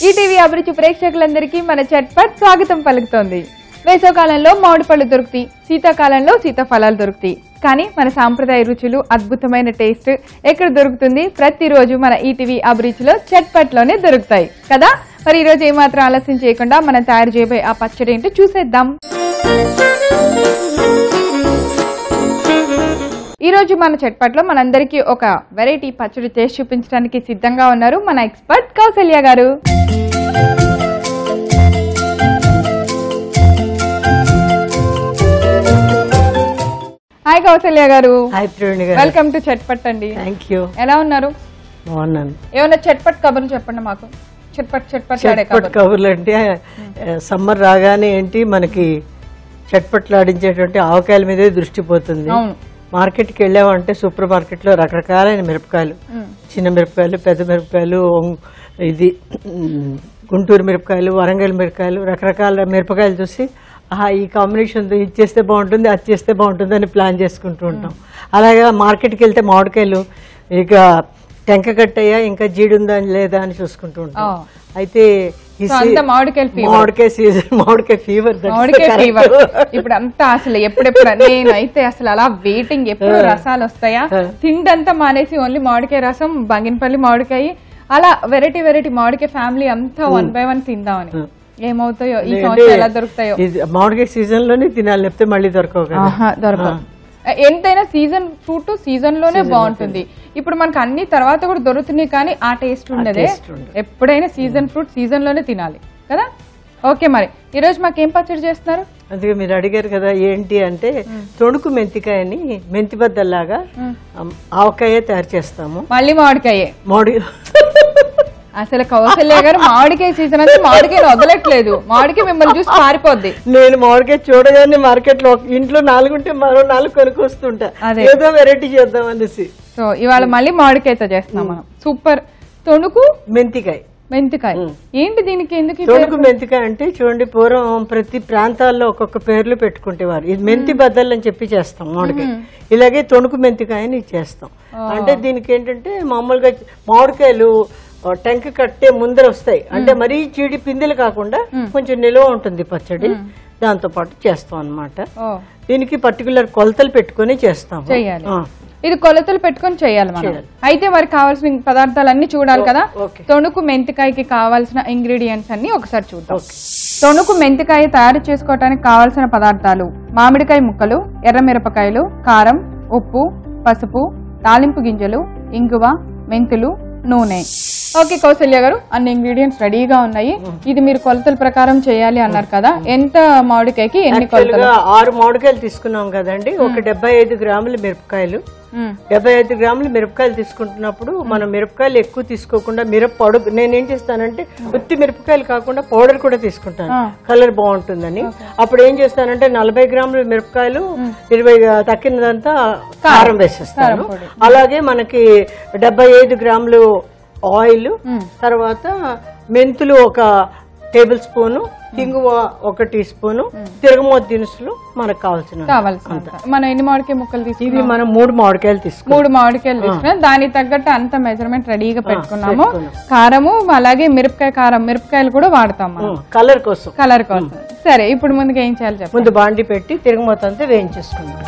ETV అభిరుచి ప్రేక్షకులందరికీ మన చట్పట్ స్వాగతం పలుకుతోంది. వేసవకాలంలో మామిడి పళ్ళు దొరుకుతాయి, శీతాకాలంలో సీతాఫలాలు దొరుకుతాయి. కానీ మన సాంప్రదాయ రుచులు, అద్భుతమైన టేస్ట్ ఎక్కడ దొరుకుతుంది? ప్రతిరోజు మన ఈటీవీ అభిరుచిలో చట్పట్లోనే దొరుకుతాయి కదా. మరి ఈరోజు ఏమాత్రం ఆలస్యం చేయకుండా మనం తయారు చేయబోయే ఆ పచ్చడి ఏంటో చూసేద్దాం. ఈ రోజు మన చట్పట్లో మనందరికీ ఒక వెరైటీ పచ్చడి చేసి చూపించడానికి సిద్ధంగా ఉన్నారు మన ఎక్స్పర్ట్ కౌసల్య గారు. హాయ్ కౌసల్య గారు. వెల్కమ్ టు చట్పట్ అండి. థాంక్యూ. ఎలా ఉన్నారు? బాగున్నాను. ఏమన్నా చట్పట్ కబుర్లు చెప్పండి మాకు. చట్పట్ కబుర్లు అంటే సమ్మర్ రాగానే ఏంటి మనకి చట్పట్లాడించేటువంటి ఆవకాయల మీదే దృష్టి పోతుంది. మార్కెట్కి వెళ్ళామంటే సూపర్ మార్కెట్ లో రకరకాలైన మిరపకాయలు, చిన్న మిరపకాయలు, పెద్ద మిరపకాయలు, ఇది గుంటూరు మిరపకాయలు, వరంగల్ మిరపకాయలు, రకరకాల మిరపకాయలు చూసి ఈ కాంబినేషన్ ఇది చేస్తే బాగుంటుంది, అది చేస్తే బాగుంటుంది అని ప్లాన్ చేసుకుంటూ ఉంటాం. అలాగే మార్కెట్కి వెళ్తే మామిడికాయలు ఇక టెంక కట్టయ్యా ఇంకా జీడుందా లేదా అని చూసుకుంటూ ఉంటాం. అయితే మామిడికాయ సీజన్, మామిడికాయ ఫీవర్ ఇప్పుడు అంతా అసలు ఎప్పుడెప్పుడు నేనైతే అసలు అలా వెయిటింగ్ ఎప్పుడు రసాలు వస్తాయా, తిండంతా మానేసి ఓన్లీ మామిడికాయ రసం, బంగినపల్లి మామిడికాయ, అలా వెరైటీ వెరైటీ మామిడికాయ ఫ్యామిలీ అంతా 1 by 1 తిందామని. ఏమవుతాయో ఈ సంవత్సరం ఎలా దొరుకుతాయో. మామిడికాయ సీజన్ లోనే తినాలి, లేకపోతే మళ్ళీ దొరకవు. ఎంతైనా సీజన్ ఫ్రూట్ సీజన్ లోనే బాగుంటుంది. ఇప్పుడు మనకు అన్ని తర్వాత కూడా దొరుకుతున్నాయి కానీ ఆ టేస్ట్ ఉండదే. ఎప్పుడైనా సీజన్ ఫ్రూట్ సీజన్ లోనే తినాలి కదా. ఓకే, మరి ఈ రోజు మాకేం పచ్చడి చేస్తున్నారు? అందుకే మీరు అడిగారు కదా ఏంటి అంటే, తొణుకు మెంతికాయని మెంతి బద్దల్లాగా ఆవకాయ తయారు చేస్తాము. మళ్ళీ మామిడి అసలు కౌసల్య గారు మామిడికాయ సీజన్ అంటే మామిడికాయ వదలట్లేదు. మామిడికాయ మిమ్మల్ని చూసి పారిపోద్ది. నేను మామిడికాయ చూడగానే మార్కెట్ లో ఇంట్లో 4 ఉంటే మరో 4 కొనుక్కొస్తుంటా, ఏదో వెరైటీ చేద్దాం అనేసి. సో ఇవాళ మళ్ళీ మామిడికాయతో చేస్తాం మనం. సూపర్. తొణుకు మెంతికాయ ఏంటి దీనికి? ఎందుకు తొణుకు మెంతికాయ అంటే చూడండి, పూర్వం ప్రతి ప్రాంతాల్లో ఒక్కొక్క పేర్లు పెట్టుకుంటేవారు. ఇది మెంతి బద్దలు అని చెప్పి చేస్తాం మామిడికాయ. ఇలాగే తొణుకు మెంతికాయని చేస్తాం. అంటే దీనికి ఏంటంటే మామూలుగా మామిడికాయలు టెంక కట్టే ముందర వస్తాయి, అంటే మరీ చీడి పిందెలు కాకుండా కొంచెం నిలువ ఉంటుంది పచ్చడి. దాంతో పాటు చేస్తాం అన్నమాట. దీనికి పర్టికులర్ కొలతలు పెట్టుకుని చేస్తాం. ఇది కొలతలు పెట్టుకుని చేయాలి మనం. అయితే మరి కావాల్సిన పదార్థాలన్నీ చూడాలి కదా. తొణుకు మెంతికాయకి కావాల్సిన ఇంగ్రీడియంట్స్ అన్ని ఒకసారి చూద్దాం. తొణుకు మెంతికాయ తయారు చేసుకోవడానికి కావాల్సిన పదార్థాలు: మామిడికాయ ముక్కలు, ఎర్రమిరపకాయలు, కారం, ఉప్పు, పసుపు, తాలింపు గింజలు, ఇంగువ, మెంతులు, నూనె. ఓకే కౌసల్య గారు, అన్ని ఇంగ్రీడియంట్స్ రెడీగా ఉన్నాయి. ఇది మీరు కొలతల ప్రకారం చేయాలి అన్నారు కదా. ఎంత మామిడికాయకి ఎన్ని కొలతలు? 6 మామిడికాయలు తీసుకున్నాం కదండి. ఒక 75 గ్రాముల మిరపకాయలు. 75 గ్రాముల మిరపకాయలు తీసుకుంటున్నప్పుడు మనం మిరపకాయలు ఎక్కువ తీసుకోకుండా పొడుగు నేనేం చేస్తానంటే ఉత్తి మిరపకాయలు కాకుండా పౌడర్ కూడా తీసుకుంటాను, కలర్ బాగుంటుందని. అప్పుడు ఏం చేస్తానంటే 40 గ్రాముల మిరపకాయలు 20 తక్కినదంతా కారం వేసేస్తాను. అలాగే మనకి 75 గ్రాములు ఆయిల్, తర్వాత మెంతులు 1 టేబుల్ స్పూను, ఇంగువ 1 టీ స్పూను, తిరగమోత దినుసులు మనకు కావాల్సిన. మనం ఎన్ని మామిడికాయ ముక్కలు తీసుకున్నాం? ఇది మనం 3 మామిడికాయలు తీసుకున్నాం. 3 మామిడికాయలు తీసుకున్నాం. దానికి తగ్గట్టు అంత మెజర్మెంట్ రెడీగా పెట్టుకున్నాము. కారము అలాగే మిరపకాయ కారం, మిరపకాయలు కూడా వాడతాం కలర్ కోసం. సరే, ఇప్పుడు ముందుగా ఏం చేయాలి చెప్పండి. ముందు బాండి పెట్టి తిరగమోత అంతా వేయించేసుకున్నాం.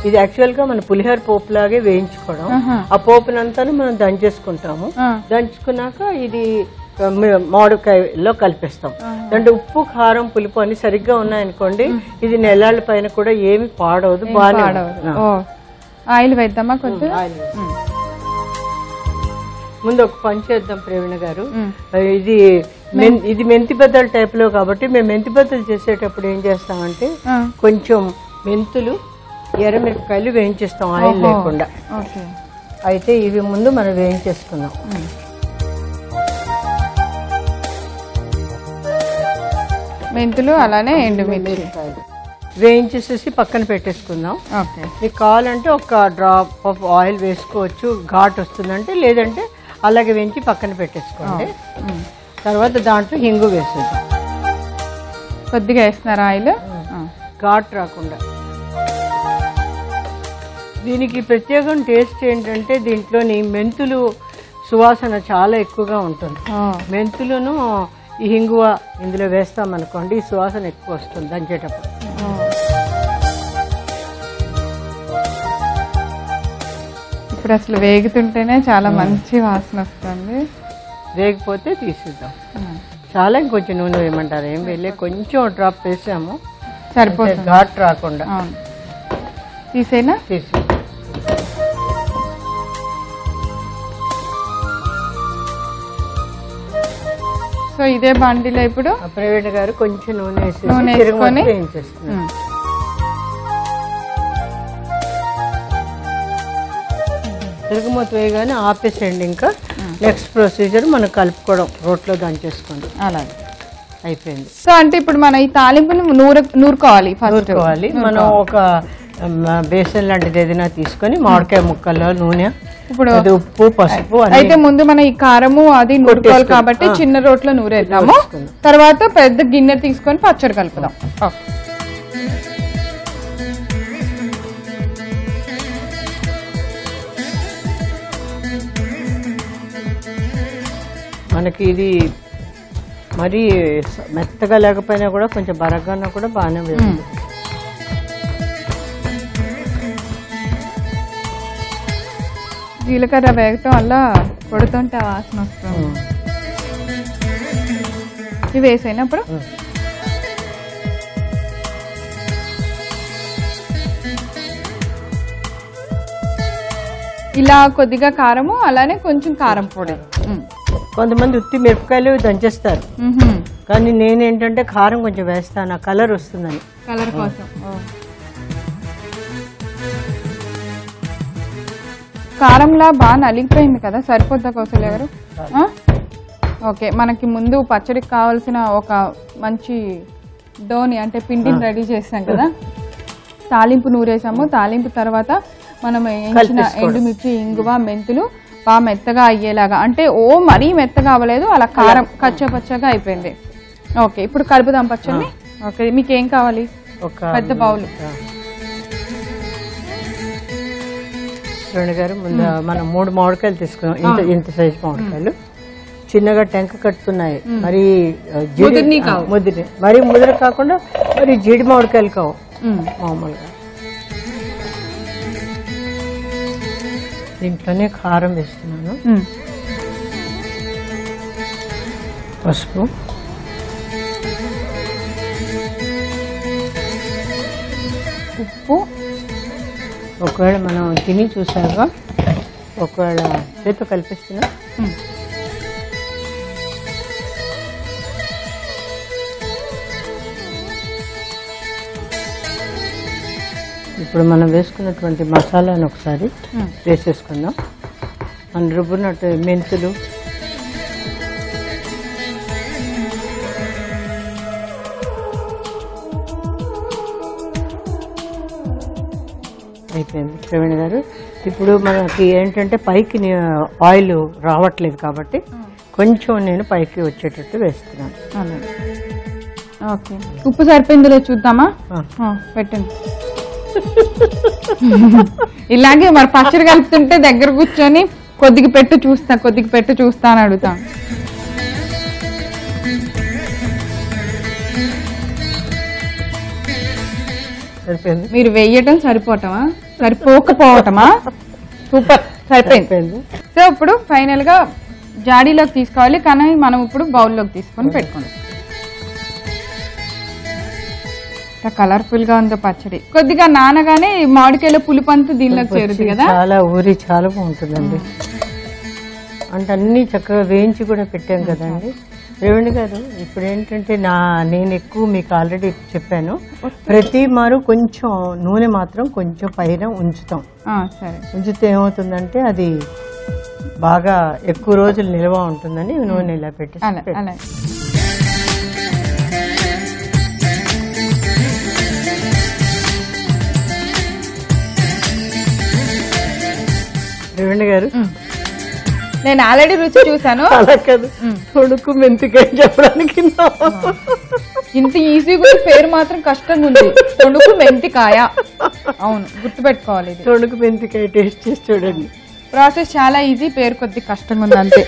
ఇది యాక్చువల్ గా మన పులిహోర పోపు లాగే వేయించుకోవడం. ఆ పోపునంతా మనం దంచేసుకుంటాము. దంచుకున్నాక ఇది మామిడికాయలో కలిపేస్తాం. అంటే ఉప్పు, కారం, పులుపు అన్ని సరిగ్గా ఉన్నాయనుకోండి, ఇది నెలాళ్ళ పైన కూడా ఏమి పాడవదు, బాగా. ఆయిల్ వేద్దామా కొంచెం? ముందు ఒక పని చేద్దాం ప్రవీణ గారు. ఇది మెంతి బద్దల టైప్ లో కాబట్టి మేము మెంతి బద్దలు చేసేటప్పుడు ఏం చేస్తామంటే కొంచెం మెంతులు, ఎర్రమిరపకాయలు వేయించేస్తాం ఆయిల్ లేకుండా. అయితే ఇవి ముందు మనం వేయించేసుకున్నాం. మెంతులు అలానే ఎండుమిరపకాయలు వేయించేసేసి పక్కన పెట్టేసుకుందాం. మీకు కావాలంటే 1 డ్రాప్ ఆఫ్ ఆయిల్ వేసుకోవచ్చు, ఘాట్ వస్తుందంటే. లేదంటే అలాగే వేయించి పక్కన పెట్టేసుకోండి. తర్వాత దాంట్లో హింగు వేసేద్దాం. కొద్దిగా వేస్తున్నారు ఆయిల్, ఘాట్ రాకుండా. దీనికి ప్రత్యేకం టేస్ట్ ఏంటంటే దీంట్లోని మెంతులు సువాసన చాలా ఎక్కువగా ఉంటుంది. మెంతులను ఈ హింగువ ఇందులో వేస్తామనుకోండి, ఈ సువాసన ఎక్కువ వస్తుంది దంచేటప్పుడు. ఇప్పుడు అసలు వేగుతుంటేనే చాలా మంచి వాసన వస్తుంది. వేగిపోతే తీసిద్దాం. చాలా ఇంకొంచెం నూనె వేయమంటారు, ఏం వేయలే, కొంచెం డ్రాప్ వేసాము సరిపోతుంది, ఘాట్ రాకుండా. తీసేనా? తీసి సో ఇదే బండిలో ఇప్పుడు ప్రవీణ్ గారు కొంచెం నూనె వేసుకొని వేయించేస్తున్నారు. తిరుగుమూత వేయగానే ఆపేసేయండి. ఇంకా నెక్స్ట్ ప్రొసీజర్ మనం కలుపుకోవడం, రోట్లో దంచేసుకోండి. అలాగే అయిపోయింది. సో అంటే ఇప్పుడు మనం ఈ తాలింపుని నూరుకోవాలి. నూరుకోవాలి. మనం ఒక బేసన్ లాంటిది ఏదైనా తీసుకొని మామిడికాయ ముక్కల్లో నూనె, ఇప్పుడు ఉప్పు, పసుపు. అయితే ముందు మనం ఈ కారము అది నూరుకోవాలి కాబట్టి చిన్న రోట్లో నూరేద్దాము. తర్వాత పెద్ద గిన్నె తీసుకొని పచ్చడి కలుపుదాం. మనకి ఇది మరీ మెత్తగా లేకపోయినా కూడా కొంచెం బరగ్గానే కూడా బాగానే వేస్తుంది. జీలకర్ర వేగటం వల్ల కొడుతుంటే వాసన వస్తుంది. ఇవి వేసైనప్పుడు ఇలా కొద్దిగా కారము, అలానే కొంచెం కారం పొడి. కొంతమంది ఉత్తి మిరపకాయలు దంచేస్తారు, కానీ నేనేంటంటే కారం కొంచెం వేస్తాను, కలర్ వస్తుందని. కలర్ కోసం కారంలా బాగా నలిగిపోయింది కదా, సరిపోద్దా కౌశల్య గారు? ఓకే, మనకి ముందు పచ్చడికి కావాల్సిన ఒక మంచి డోని అంటే పిండిని రెడీ చేసాం కదా. తాలింపు నూరేసాము. తాలింపు తర్వాత మనం వేయించిన ఎండుమిర్చి, ఇంగువ, మెంతులు బాగా మెత్తగా అయ్యేలాగా, అంటే మరీ మెత్తగా అవ్వలేదు, అలా కారం కచ్చపచ్చగా అయిపోయింది. ఓకే, ఇప్పుడు కలుపుదాం పచ్చడిని. ఓకే, మీకు ఏం కావాలి? ఒక పెద్ద బౌల్. రెండు గారు ముందు మనం 3 మామిడికాయలు తీసుకున్నాం. ఇంత సైజు మామిడికాయలు చిన్నగా టెంక కట్టుతున్నాయి. మరి మరి ముద్ర కాకుండా మరి జీడి మామిడికాయలు కావు మామూలుగా. దీంట్లోనే కారం వేస్తున్నాను, పసుపు, ఉప్పు. ఒకవేళ మనం తిని చూసాక ఒకవేళ చేతితో కలిపిస్తున్నా. ఇప్పుడు మనం వేసుకున్నటువంటి మసాలాను ఒకసారి వేసేసుకుందాం. మనం రుబ్బున్నట్టు మెంతులు, అయిపోయింది ప్రవీణ్ గారు. ఇప్పుడు మనకి ఏంటంటే పైకి ఆయిల్ రావట్లేదు కాబట్టి కొంచెం నేను పైకి వచ్చేటట్టు వేస్తున్నాను. ఓకే, ఉప్పు సరిపోయిందిలే చూద్దామా? పెట్టండి. ఇలాగే మరి పచ్చడి కలుపుతుంటే దగ్గర కూర్చొని కొద్దిగా పెట్టు చూస్తా అని అడుగుతాను. సరిపోయింది. మీరు వేయటం సరిపోకపోవటమా? సూపర్, సరిపోయింది. సో ఇప్పుడు ఫైనల్ గా జాడీలోకి తీసుకోవాలి, కానీ మనం ఇప్పుడు బౌల్లోకి తీసుకొని పెట్టుకోండి. కలర్ఫుల్ గా ఉందో పచ్చడి. కొద్దిగా నానగానే మామిడికాయల పులుపంతా దీనిలోకి చేరుతుంది కదా. చాలా చాలా బాగుంటుందండి. అంటే అన్ని చక్కగా వేయించి కూడా పెట్టాం కదండి. రేవణి గారు, ఇప్పుడు ఏంటంటే నేను ఎక్కువ మీకు ఆల్రెడీ చెప్పాను, ప్రతి మారు కొంచెం నూనె మాత్రం కొంచెం పైన ఉంచుతాం. సరే, ఉంచితే ఏమవుతుందంటే అది బాగా ఎక్కువ రోజులు నిల్వ ఉంటుందని నూనె ఇలా పెట్టి. రేవణి గారు, నేను ఆల్రెడీ రుచి చూసాను. అలా కాదు, తొడుకు మెంతికాయ చెప్పడానికి ఇంత ఈజీగా పేరు మాత్రం కష్టంగా ఉంది. తొడుకు మెంతికాయ. అవును, గుర్తుపెట్టుకోవాలి. ఇది తొణుకు మెంతికాయ టేస్ట్ చేసి చూడండి. ప్రాసెస్ చాలా ఈజీ, పేరు కొద్ది కష్టంగా ఉంది అంతే.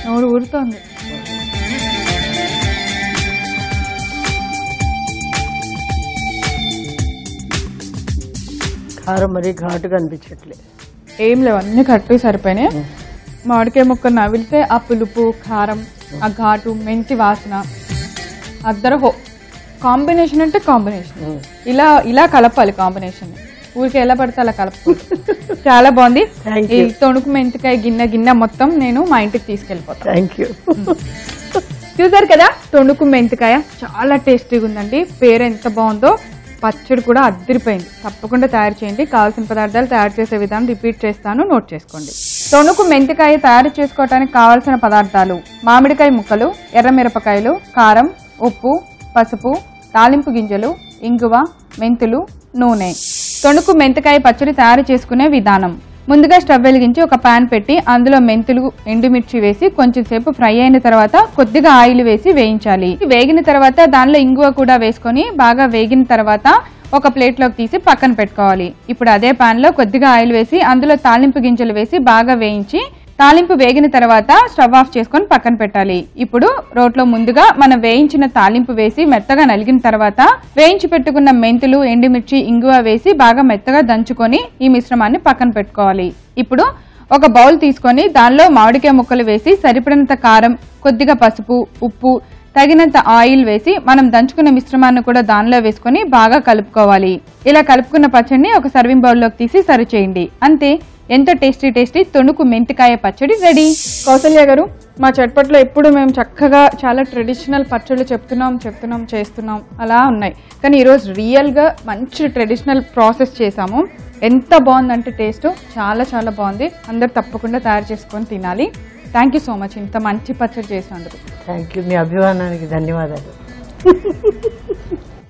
నోరు ఊరుతోంది. కారం మరీ ఘాటుగా అనిపించట్లేదు. ఏం లేవు, అన్ని కరెక్ట్గా సరిపోయినాయి. మామిడికాయ ముక్క నవిలితే ఆ పులుపు, కారం, ఆ ఘాటు, మెంతి వాసన, అద్దరు కాంబినేషన్ అంటే కాంబినేషన్. ఇలా కలపాలి కాంబినేషన్. ఊరికి ఎలా పడితే అలా కలపకూడదు. చాలా బాగుంది. ఈ తొణుకు మెంతికాయ గిన్నె మొత్తం నేను మా ఇంటికి తీసుకెళ్ళిపోతాను. Thank you. చూసారు కదా, తొణుకు మెంతికాయ చాలా టేస్టీగా ఉందండి. పేరు ఎంత బాగుందో, పచ్చడి కూడా అద్దరిపోయింది. తప్పకుండా తయారు చేయండి. కావాల్సిన పదార్థాలు తయారు చేసే విధానం రిపీట్ చేస్తాను, నోట్ చేసుకోండి. తొణుకు మెంతికాయ తయారు చేసుకోవడానికి కావాల్సిన పదార్థాలు: మామిడికాయ ముక్కలు, ఎర్రమిరపకాయలు, కారం, ఉప్పు, పసుపు, తాలింపు గింజలు, ఇంగువ, మెంతులు, నూనె. తొణుకు మెంతికాయ పచ్చడి తయారు చేసుకునే విధానం: ముందుగా స్టవ్ వెలిగించి ఒక పాన్ పెట్టి అందులో మెంతులు, ఎండుమిర్చి వేసి కొంచెం సేపు ఫ్రై అయిన తర్వాత కొద్దిగా ఆయిల్ వేసి వేయించాలి. వేగిన తర్వాత దానిలో ఇంగువ కూడా వేసుకొని బాగా వేగిన తర్వాత ఒక ప్లేట్లోకి తీసి పక్కన పెట్టుకోవాలి. ఇప్పుడు అదే పాన్ లో కొద్దిగా ఆయిల్ వేసి అందులో తాలింపు గింజలు వేసి బాగా వేయించి తాలింపు వేగిన తర్వాత స్టవ్ ఆఫ్ చేసుకొని పక్కన పెట్టాలి. ఇప్పుడు రోట్లో ముందుగా మనం వేయించిన తాలింపు వేసి మెత్తగా నలిగిన తర్వాత వేయించి పెట్టుకున్న మెంతులు, ఎండుమిర్చి, ఇంగువ వేసి బాగా మెత్తగా దంచుకొని ఈ మిశ్రమాన్ని పక్కన పెట్టుకోవాలి. ఇప్పుడు ఒక బౌల్ తీసుకొని దానిలో మామిడికాయ ముక్కలు వేసి సరిపడినంత కారం, కొద్దిగా పసుపు, ఉప్పు, తగినంత ఆయిల్ వేసి మనం దంచుకున్న మిశ్రమాన్ని కూడా దానిలో వేసుకొని బాగా కలుపుకోవాలి. ఇలా కలుపుకున్న పచ్చడిని ఒక సర్వింగ్ బౌల్లోకి తీసి సర్వ్ చేయండి. అంతే, ఎంతో టేస్టీ తొణుకు మెంతికాయ పచ్చడి రెడీ. కౌసల్య గారు, మా చట్పట్లో ఎప్పుడు మేము చక్కగా చాలా ట్రెడిషనల్ పచ్చళ్ళు చేస్తున్నాం అలా ఉన్నాయి. కానీ ఈరోజు రియల్గా మంచి ట్రెడిషనల్ ప్రాసెస్ చేసాము. ఎంత బాగుందంటే టేస్ట్ చాలా బాగుంది. అందరు తప్పకుండా తయారు చేసుకొని తినాలి. థ్యాంక్ యూ సో మచ్, ఇంత మంచి పచ్చడి చేసినందుకు. థ్యాంక్ యూ, మీ అభిమానానికి ధన్యవాదాలు.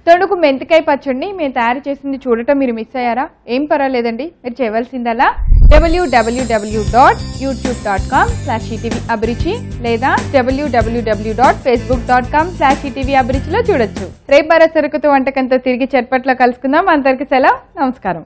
తొణుకు మెంతికాయ పచ్చడిని మేము తయారు చేసింది చూడటం మీరు మిస్ అయ్యారా? ఏం పర్వాలేదండి, మీరు చేయవలసిందలా www.youtube.com/etvabruchi లేదా www.facebook.com/etvabruchi లో చూడొచ్చు. రేపు మరో సరుకుతో వంటకంతో తిరిగి చట్పట్లో కలుసుకుందాం. అందరికీ సెలవు, నమస్కారం.